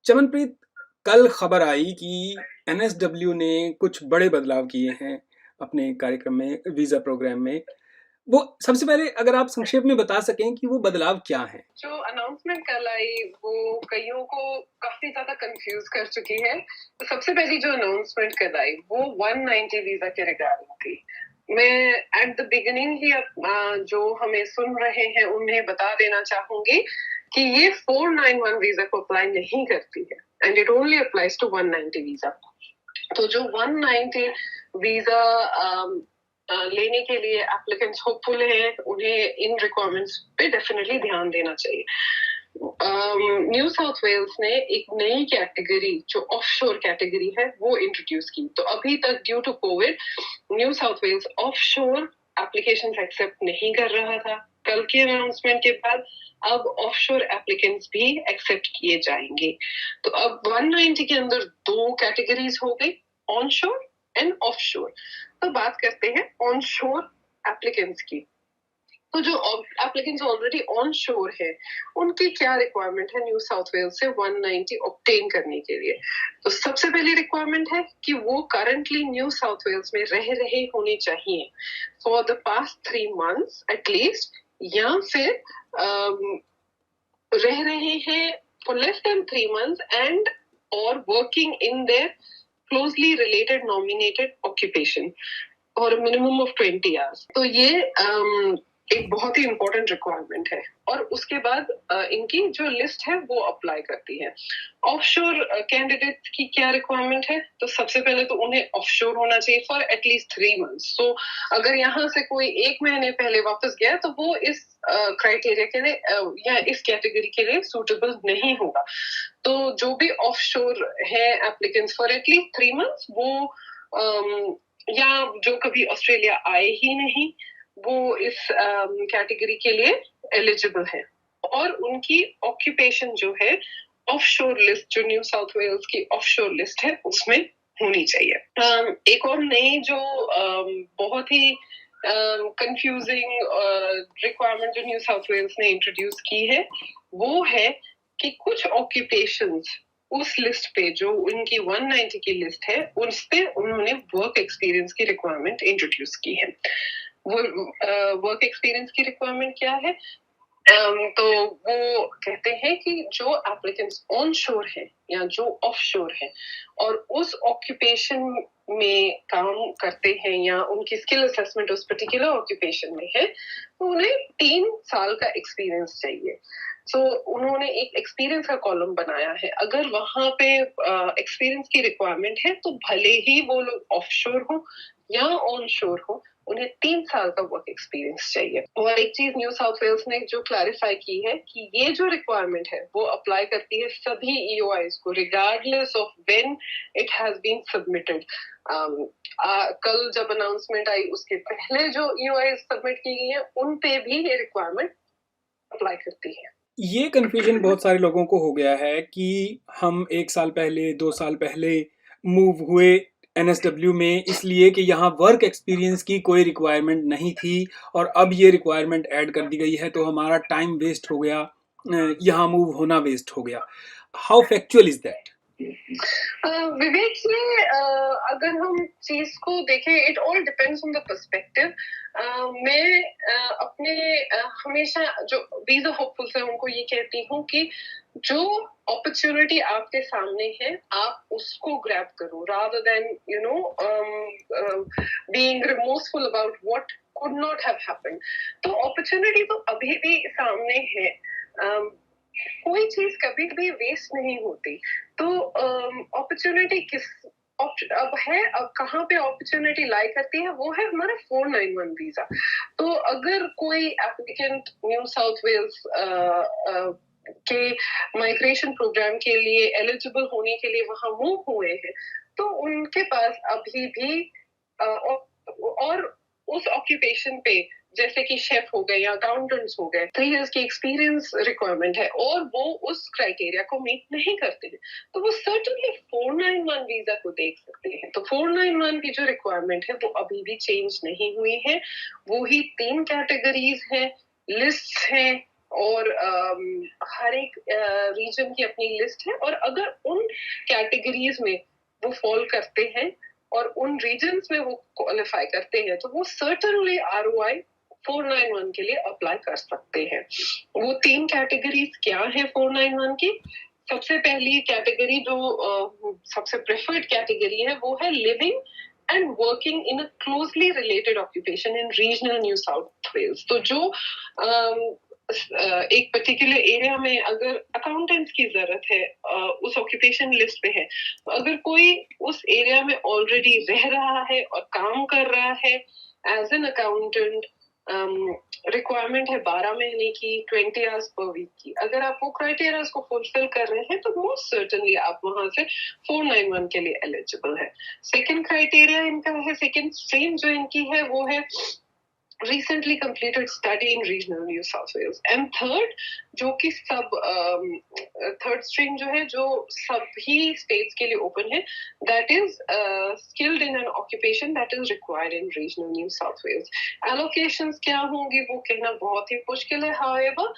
चमनप्रीत, कल खबर आई कि एनएसडब्ल्यू ने कुछ बड़े बदलाव किए हैं अपने कार्यक्रम में, वीजा प्रोग्राम में। वो सबसे पहले अगर आप संक्षेप में बता सकें कि वो बदलाव क्या हैं? जो अनाउंसमेंट कल आई वो कईयों को काफी ज्यादा कंफ्यूज कर चुकी है। तो सबसे पहली जो अनाउंसमेंट कल आई वो 190 वीजा के रिगार्डिंग थी। मैं एट द बिगिनिंग ही जो हमें सुन रहे हैं उन्हें बता देना चाहूंगी कि ये 491 वीजा को अप्लाई नहीं करती है and it only applies to 190 visa. तो जो 190 वीजा लेने के लिए एप्लीकेंट्स होपफुल हैं, उन्हें इन रिक्वायरमेंट्स पे डेफिनेटली ध्यान देना चाहिए। न्यू साउथ वेल्स ने एक नई कैटेगरी जो ऑफशोर कैटेगरी है वो इंट्रोड्यूस की। तो अभी तक due to covid New South Wales offshore applications accept नहीं कर रहा था। कल के अनाउंसमेंट के बाद अब ऑफशोर एप्लीकेंट्स भी एक्सेप्ट किए जाएंगे। तो अब 190 के अंदर दो कैटेगरीज हो गई, ऑनशोर एंड ऑफशोर। तो बात करते हैं ऑनशोर एप्लीकेंट्स की। तो जो एप्लीकेंट्स ऑलरेडी ऑन शोर है उनकी क्या रिक्वायरमेंट है न्यू साउथ वेल्स से 190 ऑब्टेन करने के लिए? तो सबसे पहली रिक्वायरमेंट है कि वो करंटली न्यू साउथ वेल्स में रह रहे होने चाहिए for the past 3 months at least, या फिर रह रहे हैं for less than 3 months and और working in their closely related nominated occupation और मिनिमम ऑफ 20 hours। तो ये एक बहुत ही इंपॉर्टेंट रिक्वायरमेंट है। और उसके बाद इनकी जो लिस्ट है वो अप्लाई करती है। ऑफशोर कैंडिडेट की क्या रिक्वायरमेंट है? तो सबसे पहले तो उन्हें ऑफशोर होना चाहिए फॉर एटलीस्ट 3 months। तो अगर यहाँ से कोई 1 महीने पहले वापस गया तो वो इस क्राइटेरिया के लिए या इस कैटेगरी के लिए सूटेबल नहीं होगा। तो जो भी ऑफशोर है एप्लीकेंट्स फॉर एटलीस्ट 3 months वो या जो कभी ऑस्ट्रेलिया आए ही नहीं वो इस कैटेगरी के लिए एलिजिबल है। और उनकी ऑक्यूपेशन जो है ऑफशोर लिस्ट, जो न्यू साउथ वेल्स की ऑफशोर लिस्ट है उसमें होनी चाहिए। एक और नई जो बहुत ही कंफ्यूजिंग रिक्वायरमेंट जो न्यू साउथ वेल्स ने इंट्रोड्यूस की है वो है कि कुछ ऑक्यूपेशंस उस लिस्ट पे जो उनकी 190 की लिस्ट है उस पे उन्होंने वर्क एक्सपीरियंस की रिक्वायरमेंट इंट्रोड्यूस की है। वो वर्क एक्सपीरियंस की रिक्वायरमेंट क्या है? तो वो कहते हैं कि जो एप्लीकेंट्स ऑन शोर है या जो ऑफ शोर है और उस ऑक्यूपेशन में काम करते हैं या उनकी स्किल असेसमेंट उस पर्टिकुलर ऑक्यूपेशन में है तो उन्हें 3 साल का एक्सपीरियंस चाहिए। तो उन्होंने एक एक्सपीरियंस का कॉलम बनाया है। अगर वहां पे एक्सपीरियंस की रिक्वायरमेंट है तो भले ही वो लोग ऑफशोर हो या ऑन शोर हो, उन्हें 3 साल का वर्क एक्सपीरियंस चाहिए। और एक चीज न्यू साउथ वेल्स ने जो क्लैरिफाई की है कि ये जो रिक्वायरमेंट है वो अप्लाई करती है सभी ईओआईज को regardless of when it has been submitted. कल जब अनाउंसमेंट आई उसके पहले जो ईओआईज सबमिट की गई है उन पे भी ये रिक्वायरमेंट अप्लाई करती है। ये कन्फ्यूजन बहुत सारे लोगों को हो गया है कि हम 1 साल पहले, 2 साल पहले मूव हुए एनएसडब्ल्यू में इसलिए कि यहाँ वर्क एक्सपीरियंस की कोई रिक्वायरमेंट नहीं थी और अब ये रिक्वायरमेंट ऐड कर दी गई है तो हमारा टाइम वेस्ट हो गया, यहाँ मूव होना वेस्ट हो गया। How factual is that? Vivek, ये अगर हम चीज को देखें it all depends on the perspective. मैं अपने हमेशा जो वीजा होपफुल्स है उनको ये कहती हूँ कि जो अपॉर्चुनिटी आपके सामने है आप उसको ग्रैब करो rather than you know being remorseful about what could not have happened. तो अपॉर्चुनिटी तो अभी भी सामने है। कोई चीज कभी भी वेस्ट नहीं होती। तो अपॉर्चुनिटी किस अब है, अब कहाँ पे अपॉर्चुनिटी लाई करती है वो है हमारा 491 वीजा। तो अगर कोई एप्लीकेंट न्यू साउथ वेल्स के माइग्रेशन प्रोग्राम के लिए एलिजिबल होने के लिए वहां मूव हुए हैं तो उनके पास अभी भी और उस ऑक्यूपेशन पे जैसे कि शेफ हो गए या अकाउंटेंट्स हो गए 3 years की एक्सपीरियंस रिक्वायरमेंट है और वो उस क्राइटेरिया को मीट नहीं करते हैं तो वो सर्टेनली 491 वीजा को देख सकते हैं। तो 491 की जो रिक्वायरमेंट है वो अभी भी चेंज नहीं हुई है। वो ही 3 कैटेगरीज है, लिस्ट है और हर एक रीजन की अपनी लिस्ट है, और अगर उन कैटेगरीज में वो फॉल करते हैं और उन रीजन्स में वो क्वालिफाई करते हैं तो वो सर्टेनली ROI 491 के लिए अप्लाई कर सकते हैं। वो 3 कैटेगरीज क्या है 491 की? सबसे पहली कैटेगरी जो सबसे प्रेफर्ड कैटेगरी है वो है living and working in a closely related occupation in regional New South Wales. तो जो एक पर्टिकुलर एरिया में अगर अकाउंटेंट्स की जरूरत है, उस ऑक्यूपेशन लिस्ट पे है, तो अगर कोई उस एरिया में ऑलरेडी रह रहा है और काम कर रहा है एज एन अकाउंटेंट, रिक्वायरमेंट है 12 महीने की, 20 आवर्स पर वीक की, अगर आप वो क्राइटेरियाज को फुलफिल कर रहे हैं तो मोस्ट सर्टेनली आप वहां से 491 के लिए एलिजिबल है। सेकंड क्राइटेरिया इनका है, सेकंड स्ट्रीम जो इनकी है वो है recently completed study in regional New South Wales, and third जो कि सब थर्ड स्ट्रीम जो है जो सभी स्टेट्स के लिए ओपन है, that is skilled in an occupation that is required in regional New South Wales. Allocations क्या होंगी वो कहना बहुत ही मुश्किल है, however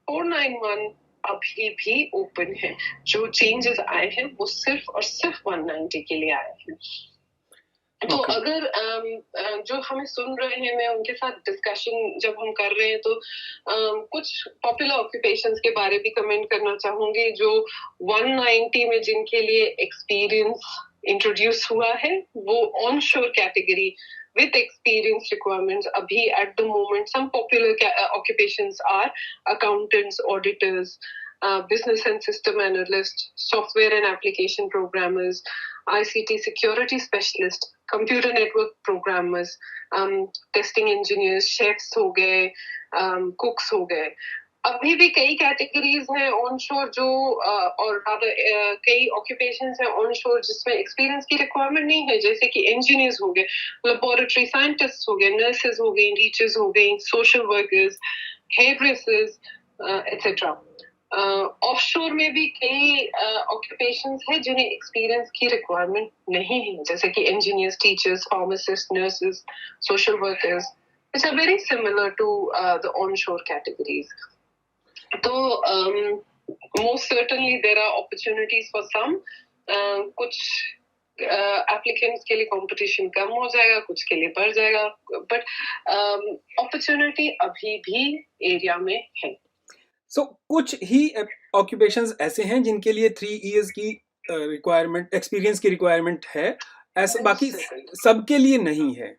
491 अभी भी ओपन है। जो चेंजेस आए हैं वो सिर्फ और सिर्फ 190 के लिए आए हैं। तो अगर जो हमें सुन रहे हैं, मैं उनके साथ डिस्कशन जब हम कर रहे हैं तो कुछ पॉपुलर ऑक्यूपेशंस के बारे भी कमेंट करना चाहूंगी जो 190 में जिनके लिए एक्सपीरियंस इंट्रोड्यूस हुआ है, वो ऑन शोर category with experience requirements. Abhi at the moment some popular occupations are accountants, auditors, business and system analysts, software and application programmers, ICT security specialist, computer network programmers, testing engineers, chefs हो गए, cooks हो गए। अभी भी कई categories हैं on शोर जो और कई ऑक्यूपेशंस हैं ऑन शोर जिसमें एक्सपीरियंस की रिक्वायरमेंट नहीं है, जैसे कि इंजीनियर्स हो गए, लेबोरेटरी साइंटिस्ट हो गए, नर्सेज हो गई, टीचर्स हो गई, social workers, hairdressers etcetera. Offshore में भी कई ऑक्यूपेशंस हैं जिन्हें एक्सपीरियंस की रिक्वायरमेंट नहीं है, जैसे कि engineers, teachers, pharmacist, nurses, social workers, which are very similar to the onshore categories. तो most certainly there are opportunities for some. कुछ applicants के लिए competition कम हो जाएगा, कुछ के लिए बढ़ जाएगा, but opportunity अभी भी area में है। So कुछ ही occupations ऐसे हैं जिनके लिए 3 years की requirement, experience की requirement है, ऐसा बाकी सबके लिए नहीं है।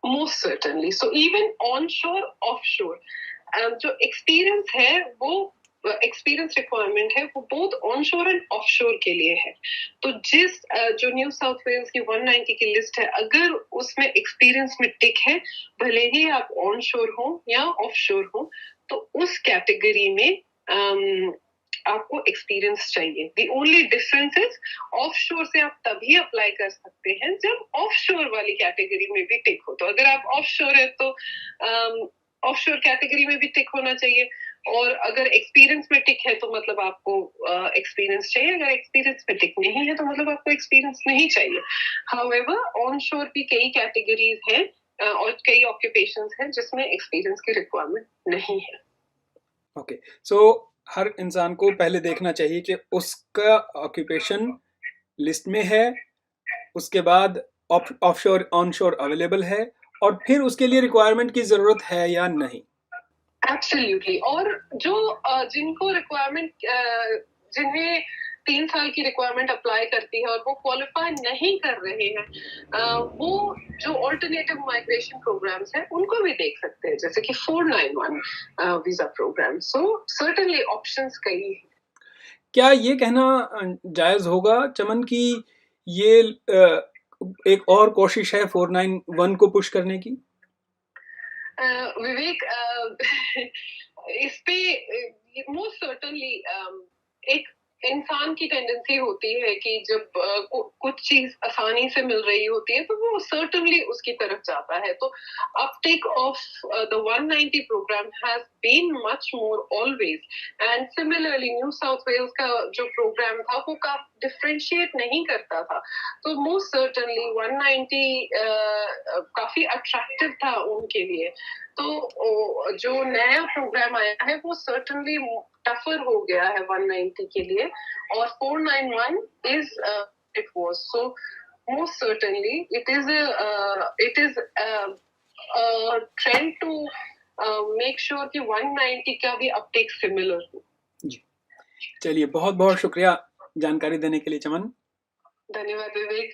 Most certainly. So even onshore, offshore, जो experience है वो एक्सपीरियंस रिक्वायरमेंट है वो बोथ ऑनशोर एंड ऑफशोर के लिए है। तो जिस जो न्यू साउथ वेल्स की 190 की लिस्ट है, अगर उसमें एक्सपीरियंस में टिक है, भले ही आप ऑनशोर हो या ऑफशोर हो, तो उस कैटेगरी में आपको एक्सपीरियंस चाहिए। The only difference is offshore से आप तभी अप्लाई कर सकते हैं जब ऑफशोर वाली कैटेगरी में भी टिक हो। तो अगर आप ऑफशोर है तो ऑफशोर कैटेगरी में भी टिक होना चाहिए, और अगर एक्सपीरियंस में टिक है तो मतलब आपको एक्सपीरियंस चाहिए, अगर एक्सपीरियंस में टिक नहीं है तो मतलब आपको एक्सपीरियंस नहीं चाहिए। हाउएवर ऑनशोर भी कई कैटेगरीज हैं और कई ऑक्यूपेशंस हैं जिसमें एक्सपीरियंस की रिक्वायरमेंट नहीं है। ओके, सो हर इंसान को पहले देखना चाहिए कि उसका ऑक्यूपेशन लिस्ट में है, उसके बाद ऑफशोर ऑनशोर अवेलेबल है, और फिर उसके लिए रिक्वायरमेंट की जरूरत है या नहीं। एब्सोल्युटली। और जो जिनको रिक्वायरमेंट, जिन्हें 3 साल की रिक्वायरमेंट अप्लाई करती है और वो क्वालिफाई नहीं कर रहे हैं, वो जो ऑल्टरनेटिव माइग्रेशन प्रोग्राम्स हैं उनको भी देख सकते हैं, जैसे कि 491 वीजा प्रोग्राम। सो सर्टेनली ऑप्शंस कई हैं। क्या ये कहना जायज होगा चमन की ये एक और कोशिश है 491 को पुश करने की? विवेक, इस पे मोस्ट सर्टेनली एक इंसान की टेंडेंसी होती है कि जब कुछ चीज आसानी से मिल रही होती है तो वो सर्टनली उसकी तरफ जाता है। तो uptake of the 190 program has been much more always, and similarly New South Wales का जो प्रोग्राम था वो डिफ्रेंशिएट नहीं करता था। तो मोस्ट सर्टनली 190 काफी अट्रैक्टिव था उनके लिए। तो जो नया प्रोग्राम आया है वो सर्टनली टफर हो गया है 190 के लिए, और 491 is it was so most certainly it is a trend to make sure कि 190 का भी अपटेक सिमिलर हो। जी, चलिए बहुत बहुत शुक्रिया जानकारी देने के लिए चमन। धन्यवाद विवेक।